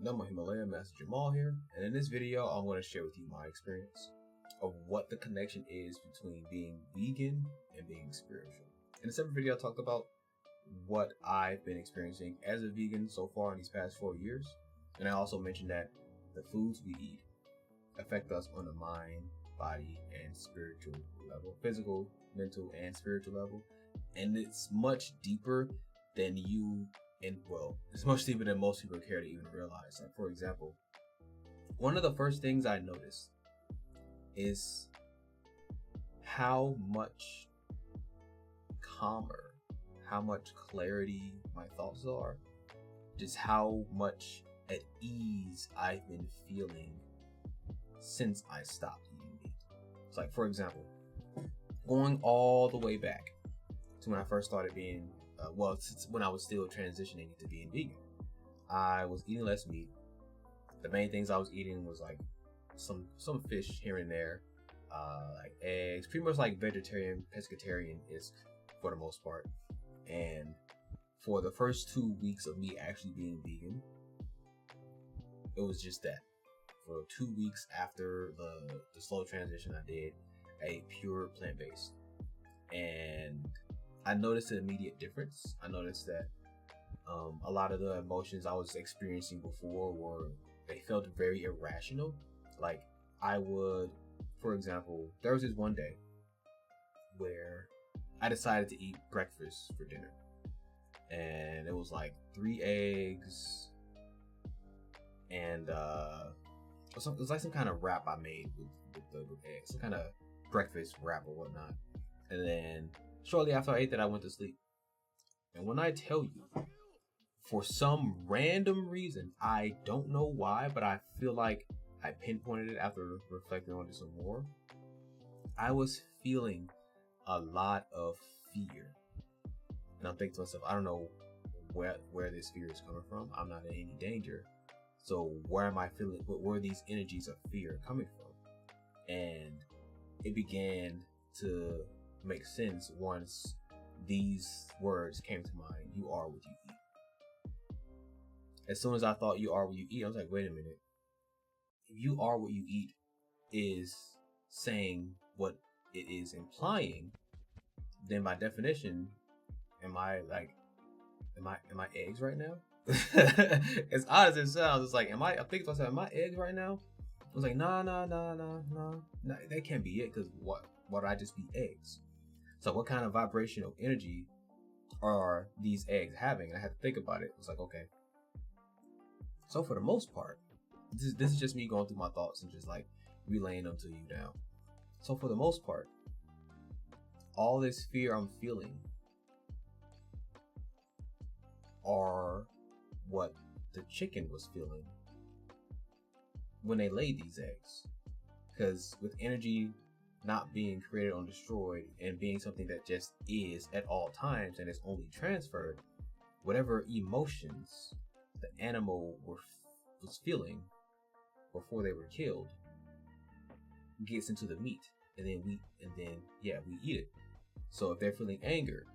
Namo Himalaya, Master Jamal here, and in this video I'm going to share with you my experience of what the connection is between being vegan and being spiritual. In a separate video I talked about what I've been experiencing as a vegan so far in these past 4 years, and I also mentioned that the foods we eat affect us on the mind, body, and spiritual level, physical, mental, and spiritual level, and it's much deeper than it's much deeper than most people care to even realize. Like, for example, one of the first things I noticed is how much calmer, how much clarity my thoughts are, just how much at ease I've been feeling since I stopped eating meat. It's like, for example, going all the way back to when I first started being when I was still transitioning into being vegan, I was eating less meat. The main things I was eating was like some fish here and there, like eggs, pretty much like vegetarian, pescatarian-ish for the most part. And for the first 2 weeks of me actually being vegan, it was just that. For 2 weeks after the slow transition, I did a pure plant-based, and I noticed an immediate difference. I noticed that a lot of the emotions I was experiencing before they felt very irrational. Like, I would, for example, there was this one day where I decided to eat breakfast for dinner, and it was like 3 eggs and it was like some kind of wrap I made with eggs, some kind of breakfast wrap or whatnot. And then shortly after I ate that, I went to sleep. And when I tell you, for some random reason, I don't know why, but I feel like I pinpointed it after reflecting on it some more, I was feeling a lot of fear. And I'm thinking to myself, I don't know where this fear is coming from. I'm not in any danger. So where am I feeling? Where are these energies of fear coming from? And it began to make sense once these words came to mind: you are what you eat. As soon as I thought you are what you eat, I was like, wait a minute. If you are what you eat is saying what it is implying, then by definition, am I eggs right now? As odd as it sounds, it's like, I think to myself, am I eggs right now? I was like, nah, that can't be it, because what would I just be eggs? So what kind of vibrational energy are these eggs having? And I had to think about it. It's like, okay, so for the most part, this is just me going through my thoughts and just like relaying them to you now. So for the most part, all this fear I'm feeling are what the chicken was feeling when they laid these eggs. Because with energy not being created or destroyed and being something that just is at all times and is only transferred, whatever emotions the animal was feeling before they were killed gets into the meat, and then we eat it. So if they're feeling anger,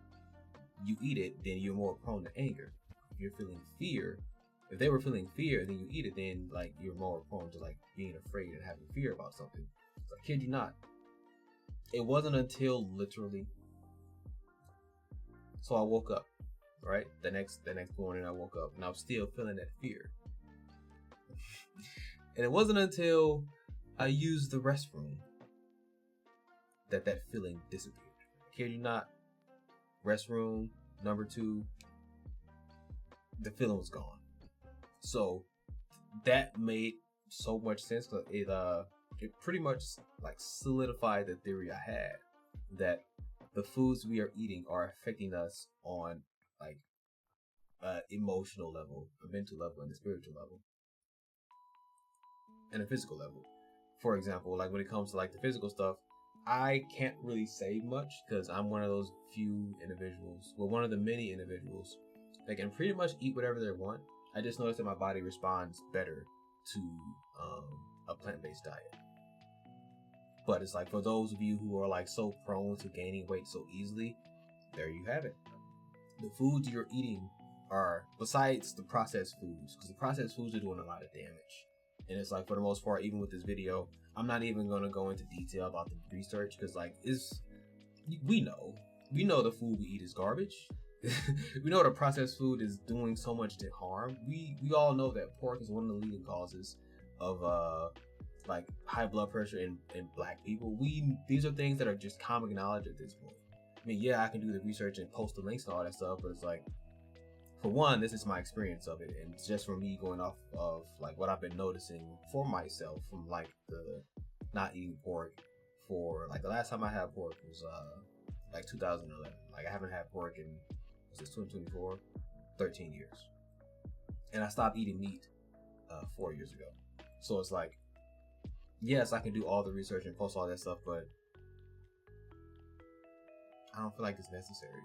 you eat it, then you're more prone to anger. If you're feeling fear, if they were feeling fear, then you eat it, then like you're more prone to like being afraid and having fear about something. So I kid you not, it wasn't until literally, so I woke up, right? The next morning I woke up and I was still feeling that fear. And it wasn't until I used the restroom that feeling disappeared. I kid you not, restroom number 2, the feeling was gone. So that made so much sense, because it pretty much like solidified the theory I had that the foods we are eating are affecting us on like emotional level, a mental level, and a spiritual level, and a physical level. For example, like when it comes to like the physical stuff, I can't really say much because I'm one of those few individuals, one of the many individuals that can pretty much eat whatever they want. I just noticed that my body responds better to a plant-based diet. But it's like, for those of you who are like so prone to gaining weight so easily, there you have it. The foods you're eating are, besides the processed foods, because the processed foods are doing a lot of damage. And it's like, for the most part, even with this video, I'm not even going to go into detail about the research, because like, we know the food we eat is garbage. We know the processed food is doing so much to harm. We all know that pork is one of the leading causes of like high blood pressure in black people. These are things that are just common knowledge at this point. I mean, yeah, I can do the research and post the links to all that stuff, but it's like, for one, this is my experience of it, and it's just from me going off of like what I've been noticing for myself from like the not eating pork for like the last time I had pork was like 2011. Like I haven't had pork in, was this 2024? 13 years. And I stopped eating meat 4 years ago. So it's like, yes, I can do all the research and post all that stuff, but I don't feel like it's necessary.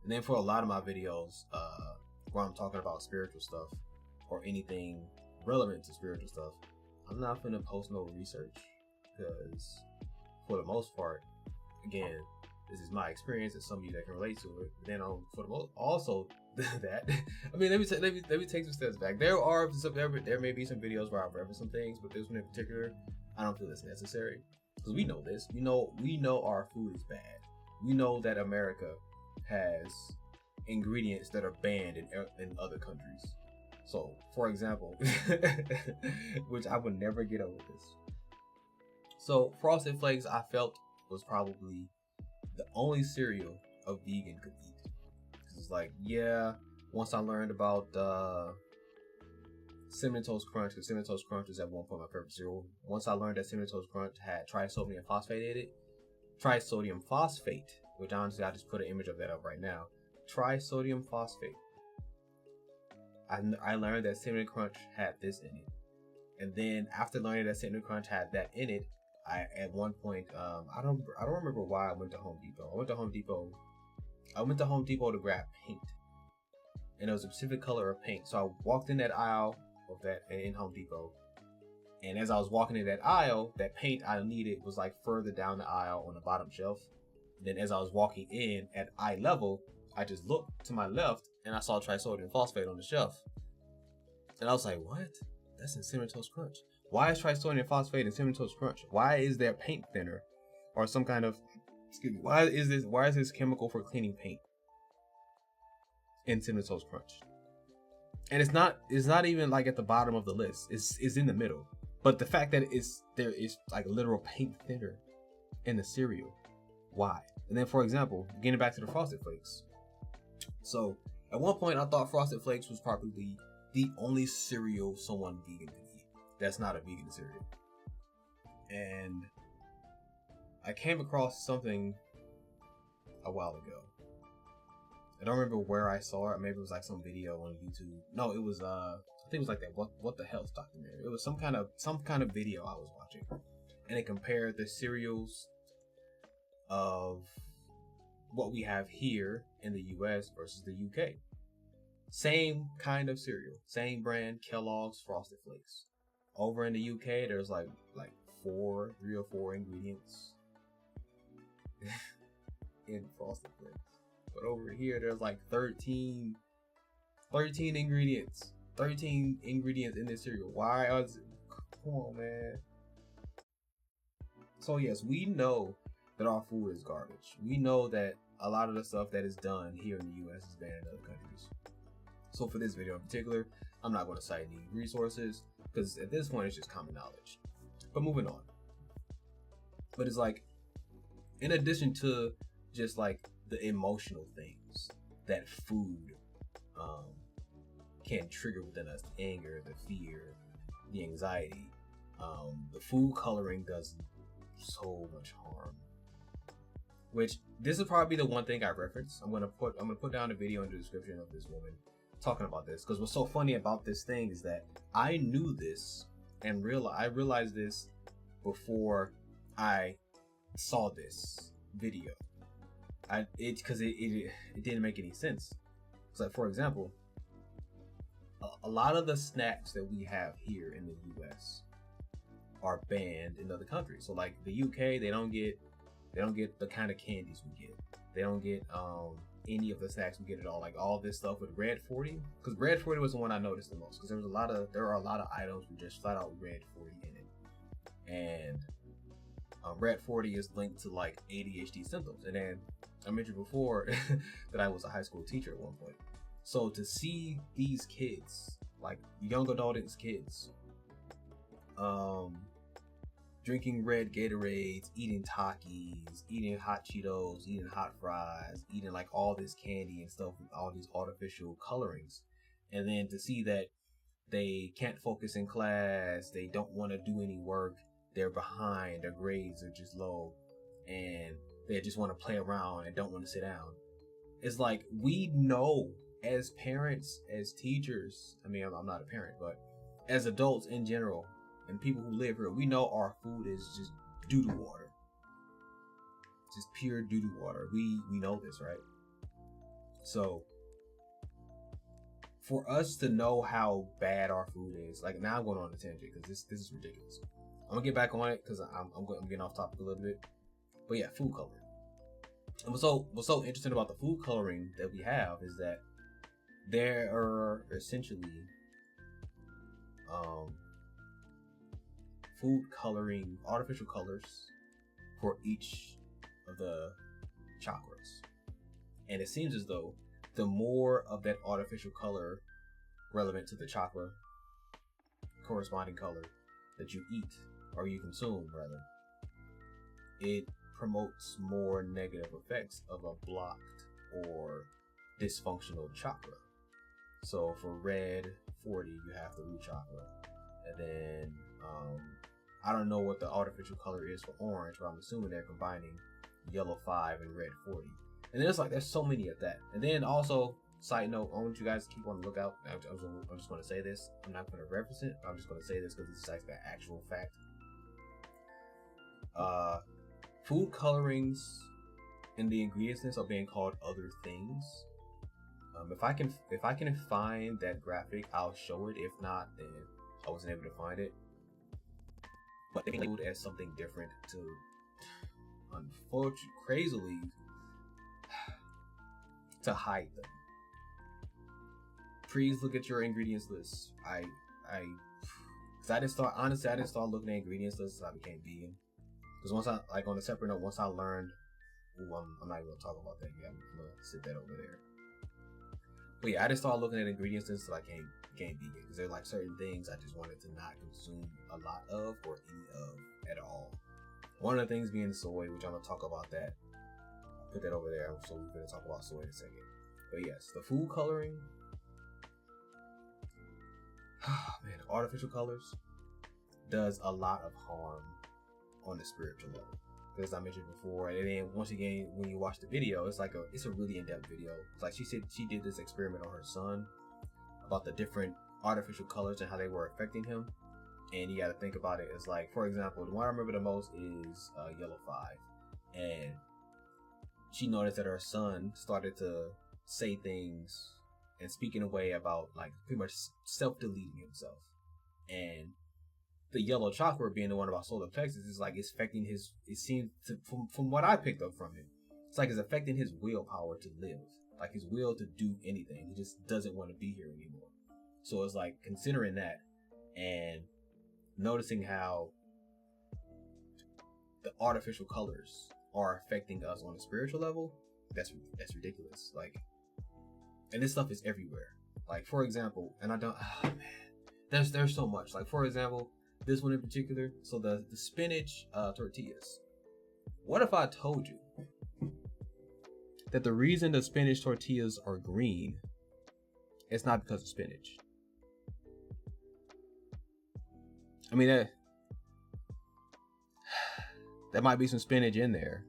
And then for a lot of my videos where I'm talking about spiritual stuff or anything relevant to spiritual stuff, I'm not gonna post no research, because for the most part, again, this is my experience and some of you that can relate to it. But then for the most, also that, I mean, let me take some steps back. There may be some videos where I've referenced some things, but this one in particular, I don't feel it's necessary, because we know this. We know our food is bad. We know that America has ingredients that are banned in other countries. So, for example, which I would never get over this. So, Frosted Flakes, I felt, was probably the only cereal a vegan could eat. Because it's like, yeah, once I learned about Cinnamon Toast Crunch, because Cinnamon Toast Crunch was at one point my favorite cereal. Once I learned that Cinnamon Toast Crunch had trisodium phosphate, which honestly, I just put an image of that up right now. Trisodium phosphate. I learned that Cinnamon Crunch had this in it. And then after learning that Cinnamon Crunch had that in it, I at one point, I don't remember why I went to Home Depot. I went to Home Depot to grab paint. And it was a specific color of paint. So I walked in that aisle of that in Home Depot. And as I was walking in that aisle, that paint I needed was like further down the aisle on the bottom shelf. Then as I was walking in at eye level, I just looked to my left and I saw trisodium phosphate on the shelf. And I was like, what? That's in Cinnamon Toast Crunch. Why is trisodium phosphate in Cinnamon Toast Crunch? Why is there paint thinner or some kind of, why is this chemical for cleaning paint in Cinnamon Toast Crunch? And it's not even like at the bottom of the list. It's in the middle. But the fact that there is like literal paint thinner in the cereal. Why? And then, for example, getting back to the Frosted Flakes. So, at one point, I thought Frosted Flakes was probably the only cereal someone vegan could eat. That's not a vegan cereal. And I came across something a while ago. I don't remember where I saw it. Maybe it was like some video on YouTube. No, it was I think it was like that What the Health documentary. It was some kind of video I was watching, and it compared the cereals of what we have here in the US versus the UK. Same kind of cereal, same brand, Kellogg's Frosted Flakes. Over in the UK, there's like 3 or 4 ingredients in Frosted Flakes. But over here, there's like 13 ingredients. 13 ingredients in this cereal. Why is it? Come on, man. So yes, we know that our food is garbage. We know that a lot of the stuff that is done here in the US is banned in other countries. So for this video in particular, I'm not going to cite any resources, because at this point it's just common knowledge. But moving on. But it's like, in addition to just like the emotional things that food can trigger within us, the anger, the fear, the anxiety, the food coloring does so much harm. Which this is probably the one thing I reference. I'm gonna put down a video in the description of this woman talking about this, because what's so funny about this thing is that I knew this and I realized this before I saw this video. Because it didn't make any sense. It's like, for example, a lot of the snacks that we have here in the US are banned in other countries. So like the UK, they don't get the kind of candies we get. They don't get any of the snacks we get at all. Like all this stuff with Red 40, because Red 40 was the one I noticed the most, because there are a lot of items with just flat out Red 40 in it, and Red 40 is linked to like ADHD symptoms. And then I mentioned before that I was a high school teacher at one point. So to see these kids, like young adult kids, drinking red Gatorades, eating Takis, eating hot Cheetos, eating hot fries, eating like all this candy and stuff with all these artificial colorings. And then to see that they can't focus in class, they don't want to do any work, they're behind, their grades are just low, and they just want to play around and don't want to sit down. It's like, we know as parents, as teachers, I mean, I'm not a parent, but as adults in general, and people who live here, we know our food is just doo-doo water. Just pure doo-doo water. We know this, right? So for us to know how bad our food is, like, now I'm going on a tangent because this is ridiculous. I'm gonna get back on it because I'm getting off topic a little bit. But yeah, food coloring. And what's so interesting about the food coloring that we have is that there are essentially food coloring, artificial colors for each of the chakras. And it seems as though the more of that artificial color relevant to the chakra corresponding color that you eat, or you consume rather, it promotes more negative effects of a blocked or dysfunctional chakra. So for red 40, you have the root chakra. And then I don't know what the artificial color is for orange, but I'm assuming they're combining yellow 5 and red 40. And then there's so many of that. And then also, side note, I want you guys to keep on the lookout. I'm just going to say this. I'm not going to reference it. I'm just going to say this because this is like an actual fact. Food colorings in the ingredients list are being called other things. If I can find that graphic, I'll show it. If not, then I wasn't able to find it. But they labeled as something different to, unfortunately, crazily, to hide them. Please look at your ingredients list. I didn't start looking at ingredients lists until I became vegan. Because once I, like, on a separate note, once I learned, I'm not even gonna talk about that yet. I'm gonna sit that over there. But yeah, I just started looking at ingredients lists until I became vegan, because there are like certain things I just wanted to not consume a lot of or any of at all. One of the things being soy, which I'm gonna talk about that. I'll put that over there, so we're gonna talk about soy in a second. But yes, the food coloring, man, artificial colors does a lot of harm on the spiritual level. As I mentioned before, and then once again, when you watch the video, it's a really in-depth video. It's like she said she did this experiment on her son about the different artificial colors and how they were affecting him. And you got to think about it. It's like, for example, the one I remember the most is yellow 5, and she noticed that her son started to say things and speak in a way about like pretty much self-deleting himself. And the yellow chakra being the one about solar plexus is like it's affecting his, it seems to, from what I picked up from it, it's like it's affecting his willpower to live, like his will to do anything. He just doesn't want to be here anymore. So it's like considering that and noticing how the artificial colors are affecting us on a spiritual level, that's ridiculous. Like, and this stuff is everywhere. Like, for example, and I don't, there's so much. Like, for example, this one in particular, so the spinach tortillas. What if I told you that the reason the spinach tortillas are green, it's not because of spinach? I mean, that might be some spinach in there,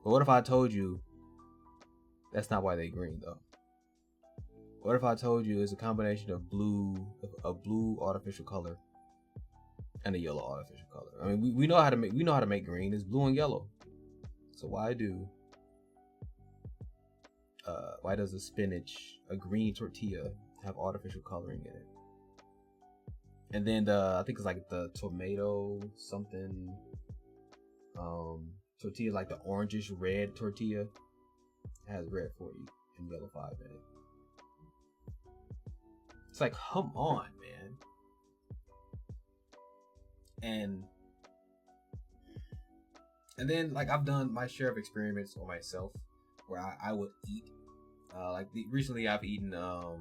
but what if I told you that's not why they're green though? What if I told you it's a combination of a blue artificial color and a yellow artificial color? I mean, we know how to make green. It's blue and yellow. So why does a green tortilla have artificial coloring in it? And then I think it's like the tomato something tortilla, like the orangish red tortilla, has red 40 and vilified in it. It's like, come on, man. And then, like, I've done my share of experiments on myself where I would eat. Recently I've eaten, that's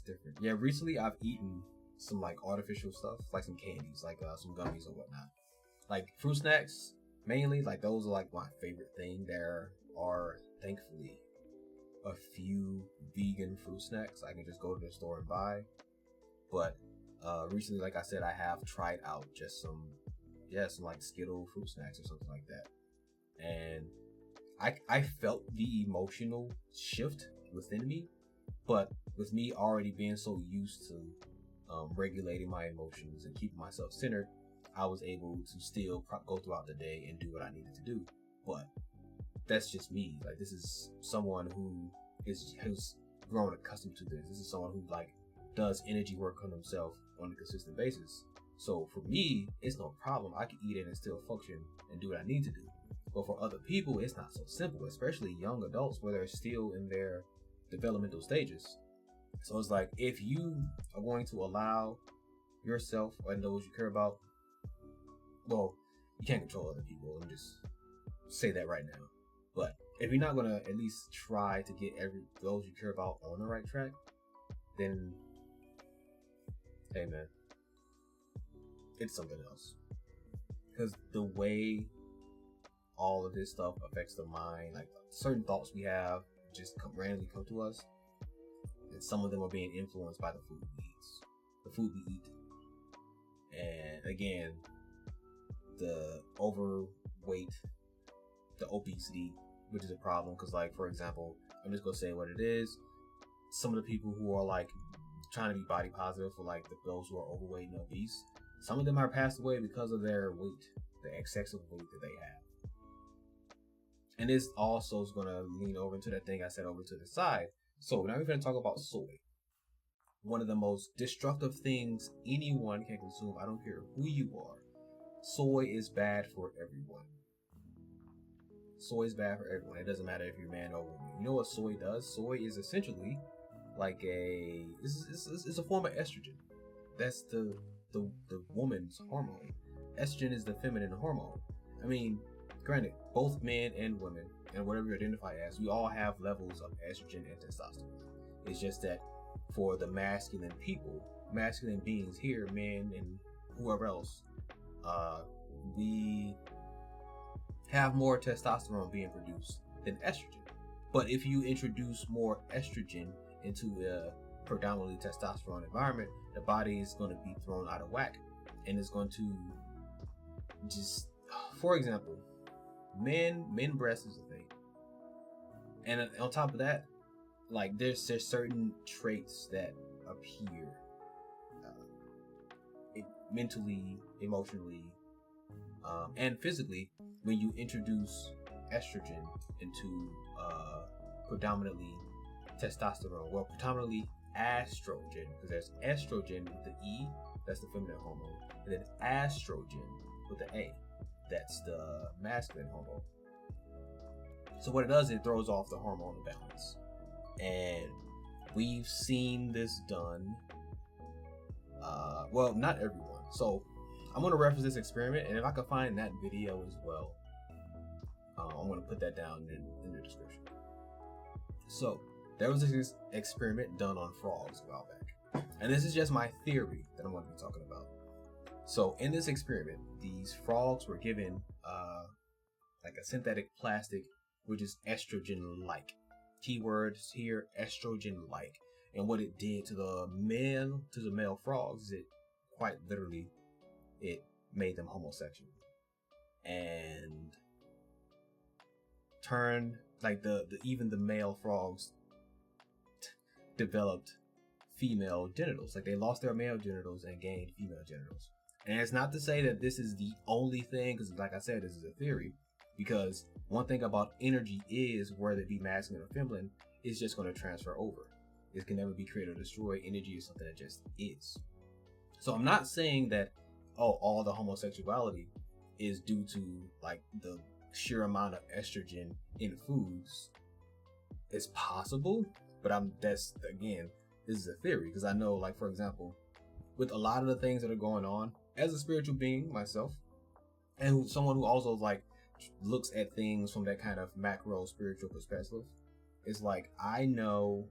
different. Yeah, recently I've eaten some, like, artificial stuff, like some candies, like some gummies or whatnot. Like, fruit snacks, mainly, like, those are, like, my favorite thing. There are, thankfully, a few vegan fruit snacks I can just go to the store and buy. But recently, like I said, I have tried out just some like Skittle fruit snacks or something like that, and I felt the emotional shift within me. But with me already being so used to regulating my emotions and keeping myself centered, I was able to still go throughout the day and do what I needed to do. But that's just me. Like, this is someone who's grown accustomed to this. This is someone who, like, does energy work on himself on a consistent basis. So for me, it's no problem. I can eat it and still function and do what I need to do. But for other people, it's not so simple, especially young adults where they're still in their developmental stages. So it's like, if you are going to allow yourself and those you care about, well, you can't control other people. Let me just say that right now. But if you're not going to at least try to get those you care about on the right track, then, hey man, it's something else. Because the way all of this stuff affects the mind, like certain thoughts we have just randomly come to us, and some of them are being influenced by the food we eat. And again, the overweight, the obesity, which is a problem. Because, like, for example, I'm just gonna say what it is. Some of the people who are, like, trying to be body positive, for like those who are overweight and obese, some of them are passed away because of their weight, the excessive weight that they have. And this also is gonna lean over into that thing I said over to the side. So now we're gonna talk about soy. One of the most destructive things anyone can consume. I don't care who you are. Soy is bad for everyone. Soy is bad for everyone. It doesn't matter if you're man or woman. You know what soy does? Soy is essentially like it's a form of estrogen. That's the woman's hormone. Estrogen is the feminine hormone. I mean, granted, both men and women, and whatever you identify as, we all have levels of estrogen and testosterone. It's just that for the masculine beings here, men and whoever else, we have more testosterone being produced than estrogen. But if you introduce more estrogen into a predominantly testosterone environment, the body is going to be thrown out of whack, and it's going to just, for example, men breast is a thing, and on top of that, like there's certain traits that appear mentally, emotionally, and physically when you introduce estrogen into predominantly testosterone, well, predominantly estrogen, because there's estrogen with the E, that's the feminine hormone, and then estrogen with the A, that's the masculine hormone. So what it does, it throws off the hormonal balance, and we've seen this done. Well, not everyone. So I'm going to reference this experiment, and if I can find that video as well, I'm going to put that down in the description. So there was this experiment done on frogs a while back, and this is just my theory that I'm going to be talking about. So in this experiment, these frogs were given like a synthetic plastic, which is estrogen-like. Keywords here, estrogen-like. And what it did to the male frogs, it quite literally, it made them homosexual, and turned like even the male frogs developed female genitals. Like they lost their male genitals and gained female genitals. And it's not to say that this is the only thing, because like I said, this is a theory. Because one thing about energy is, whether it be masculine or feminine, it's just going to transfer over. It can never be created or destroyed. Energy is something that just is. So I'm not saying that all the homosexuality is due to like the sheer amount of estrogen in foods is possible, but this is a theory, because I know, like, for example, with a lot of the things that are going on, as a spiritual being myself, and someone who also like looks at things from that kind of macro spiritual perspective, it's like, I know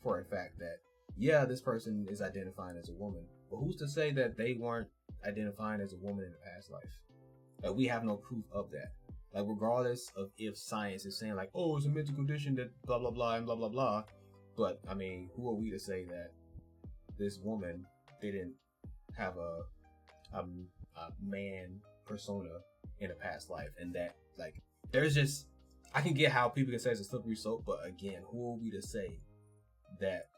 for a fact that, yeah, this person is identifying as a woman, but who's to say that they weren't identifying as a woman in a past life? Like, we have no proof of that. Like, regardless of if science is saying like, oh, it's a mental condition that blah blah blah and blah blah blah, but I mean, who are we to say that this woman didn't have a man persona in a past life? And that, like, there's just, I can get how people can say it's a slippery slope, but again, who are we to say that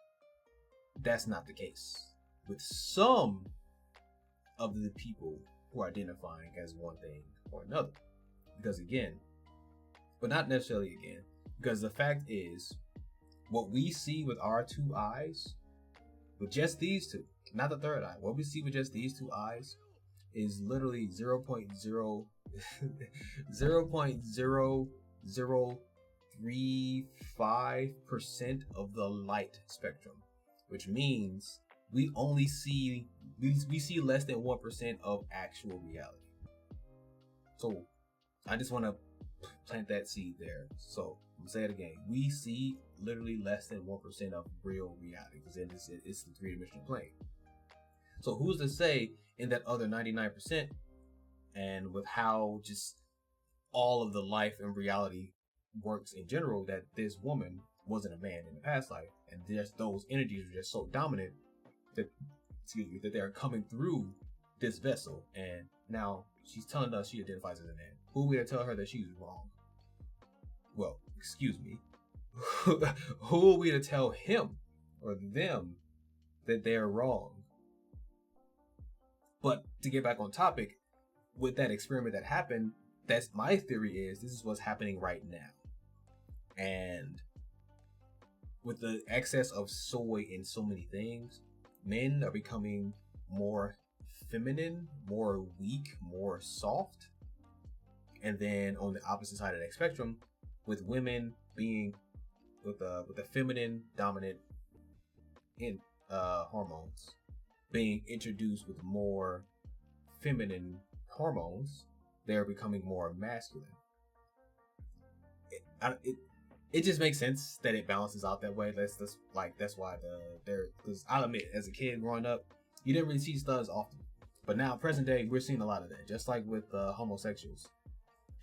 that's not the case with some of the people who are identifying as one thing or another? Because again, but not necessarily again, because the fact is, what we see with our two eyes, with just these two, not the third eye, what we see with just these two eyes is literally 0.00035% of the light spectrum, which means we see less than 1% of actual reality. So I just want to plant that seed there. So I'm gonna say it again. We see literally less than 1% of real reality, because it's the three-dimensional plane. So who's to say in that other 99%, and with how just all of the life and reality works in general, that this woman wasn't a man in the past life, and just those energies are just so dominant that they're coming through this vessel, and now she's telling us she identifies as a man. Who are we to tell her that she's wrong? Well, excuse me. Who are we to tell him or them that they're wrong? But to get back on topic, with that experiment that happened, that's my theory is this is what's happening right now. And with the excess of soy in so many things, men are becoming more feminine, more weak, more soft. And then on the opposite side of that spectrum, with women being with the feminine dominant in hormones being introduced with more feminine hormones, they're becoming more masculine. It just makes sense that it balances out that way. That's why because I'll admit, as a kid growing up, you didn't really see studs often, but now present day we're seeing a lot of that, just like with homosexuals.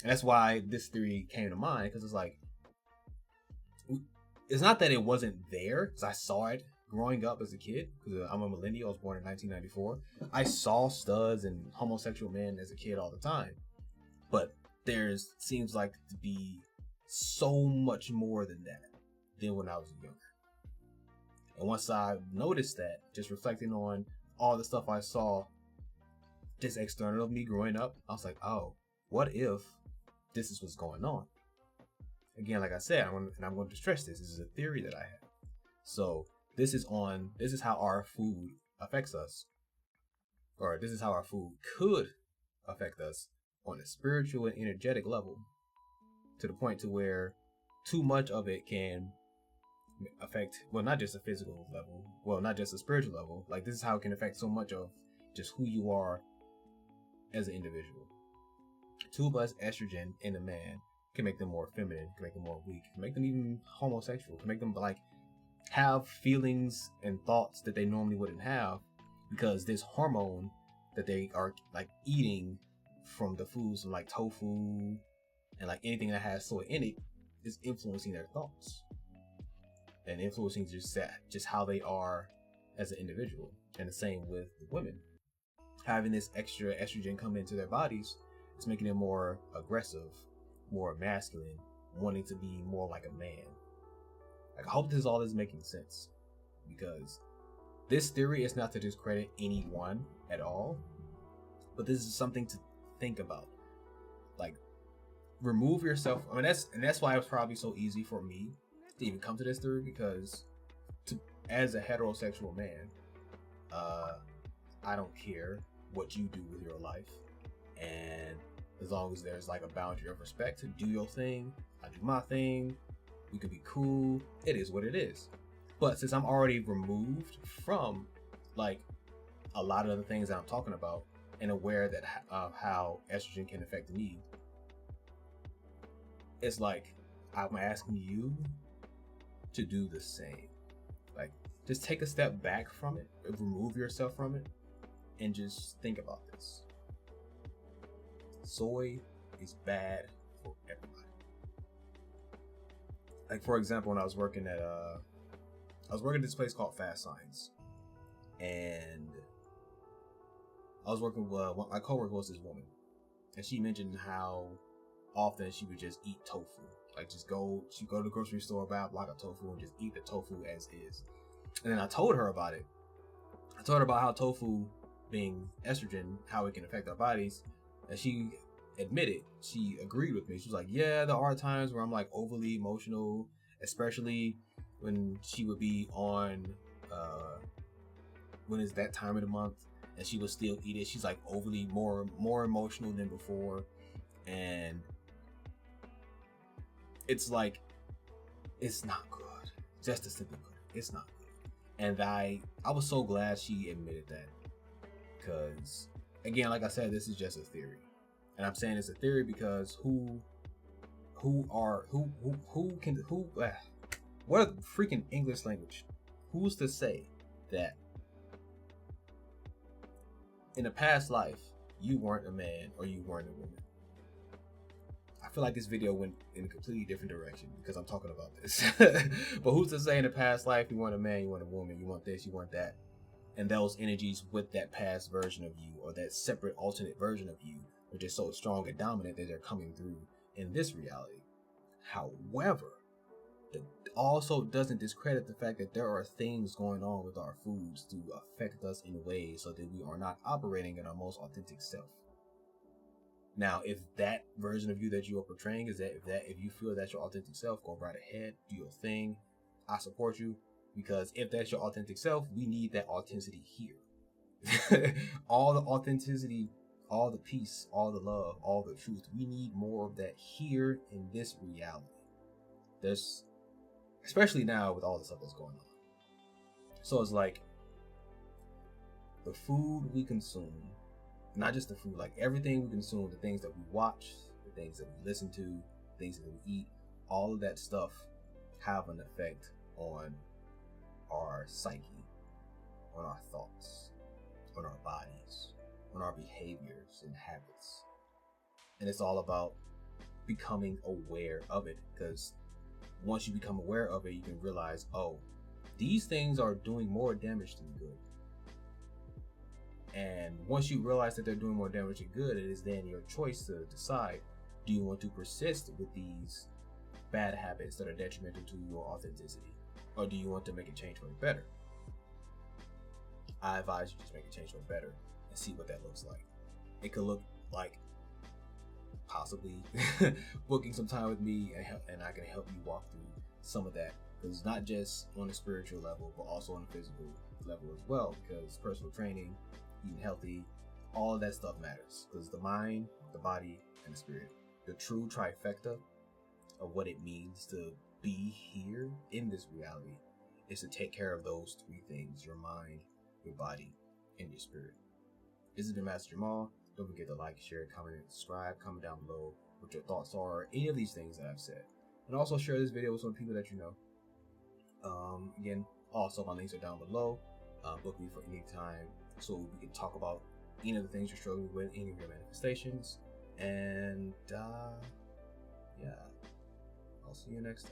And that's why this theory came to mind, because it's like, it's not that it wasn't there, because I saw it growing up as a kid, because I'm a millennial. I was born in 1994. I saw studs and homosexual men as a kid all the time, but seems like to be so much more than that than when I was younger. And once I noticed that, just reflecting on all the stuff I saw just external of me growing up, I was like, oh, what if this is what's going on? Again, like I said, I'm going to stress this is a theory that I have. So this is how our food affects us, or this is how our food could affect us on a spiritual and energetic level, to the point to where too much of it can affect, well, not just a physical level, well, not just a spiritual level. Like, this is how it can affect so much of just who you are as an individual. Too much estrogen in a man can make them more feminine, can make them more weak, can make them even homosexual, can make them like have feelings and thoughts that they normally wouldn't have, because this hormone that they are like eating from the foods like tofu and like anything that has soy in it is influencing their thoughts and influencing just how they are as an individual. And the same with the women. Having this extra estrogen come into their bodies, it's making them more aggressive, more masculine, wanting to be more like a man. Like, I hope all this is making sense, because this theory is not to discredit anyone at all, but this is something to think about. Like, remove yourself. I mean, that's why it was probably so easy for me to even come to this theory, because as a heterosexual man, I don't care what you do with your life, and as long as there's like a boundary of respect to do your thing, I do my thing, we can be cool, it is what it is. But since I'm already removed from like a lot of the things that I'm talking about and aware that how estrogen can affect me, it's like I'm asking you to do the same. Like, just take a step back from it, remove yourself from it, and just think about this. Soy is bad for everybody. Like, for example, when I was working at this place called Fast Science, and I was working with my coworker was this woman, and she mentioned how often she would just eat tofu. Like, she'd go to the grocery store, buy a block of tofu, and just eat the tofu as is. And then I told her about it. I told her about how tofu, being estrogen, how it can affect our bodies, and she agreed with me. She was like, yeah, there are times where I'm like overly emotional, especially when she would be on when it's that time of the month and she would still eat it. She's like overly more emotional than before, and it's like, it's not good. Just to simply put it, it's not good. And I was so glad she admitted that, because again, like I said, this is just a theory, and I'm saying it's a theory because what a freaking English language. Who's to say that in a past life you weren't a man or you weren't a woman? I feel like this video went in a completely different direction because I'm talking about this. But who's to say in a past life you weren't a man, you weren't a woman, you want this, you want that, and those energies with that past version of you or that separate alternate version of you are just so strong and dominant that they're coming through in this reality. However, it also doesn't discredit the fact that there are things going on with our foods to affect us in ways so that we are not operating in our most authentic self. Now, if that version of you that you are portraying is if you feel that's your authentic self, go right ahead, do your thing. I support you, because if that's your authentic self, we need that authenticity here. All the authenticity, all the peace, all the love, all the truth. We need more of that here in this reality. There's, especially now with all the stuff that's going on. So it's like the food we consume, not just the food, like everything we consume, the things that we watch, the things that we listen to, the things that we eat, all of that stuff have an effect on our psyche, on our thoughts, on our bodies, on our behaviors and habits. And it's all about becoming aware of it, because once you become aware of it, you can realize, oh, these things are doing more damage than good. And once you realize that they're doing more damage than good, it is then your choice to decide, do you want to persist with these bad habits that are detrimental to your authenticity, or do you want to make a change for the better? I advise you just make a change for the better and see what that looks like. It could look like possibly booking some time with me, and I can help you walk through some of that, because it's not just on a spiritual level but also on a physical level as well, because personal training, eating healthy, all of that stuff matters, because the mind, the body, and the spirit, the true trifecta of what it means to be here in this reality, is to take care of those three things: your mind, your body, and your spirit. This has been Master Jamal. Don't forget to like, share, comment, and subscribe. Comment down below what your thoughts are, any of these things that I've said. And also share this video with some people that you know. Again, also my links are down below. Book me for any time so we can talk about any of the things you're struggling with, any of your manifestations. And yeah, I'll see you next time.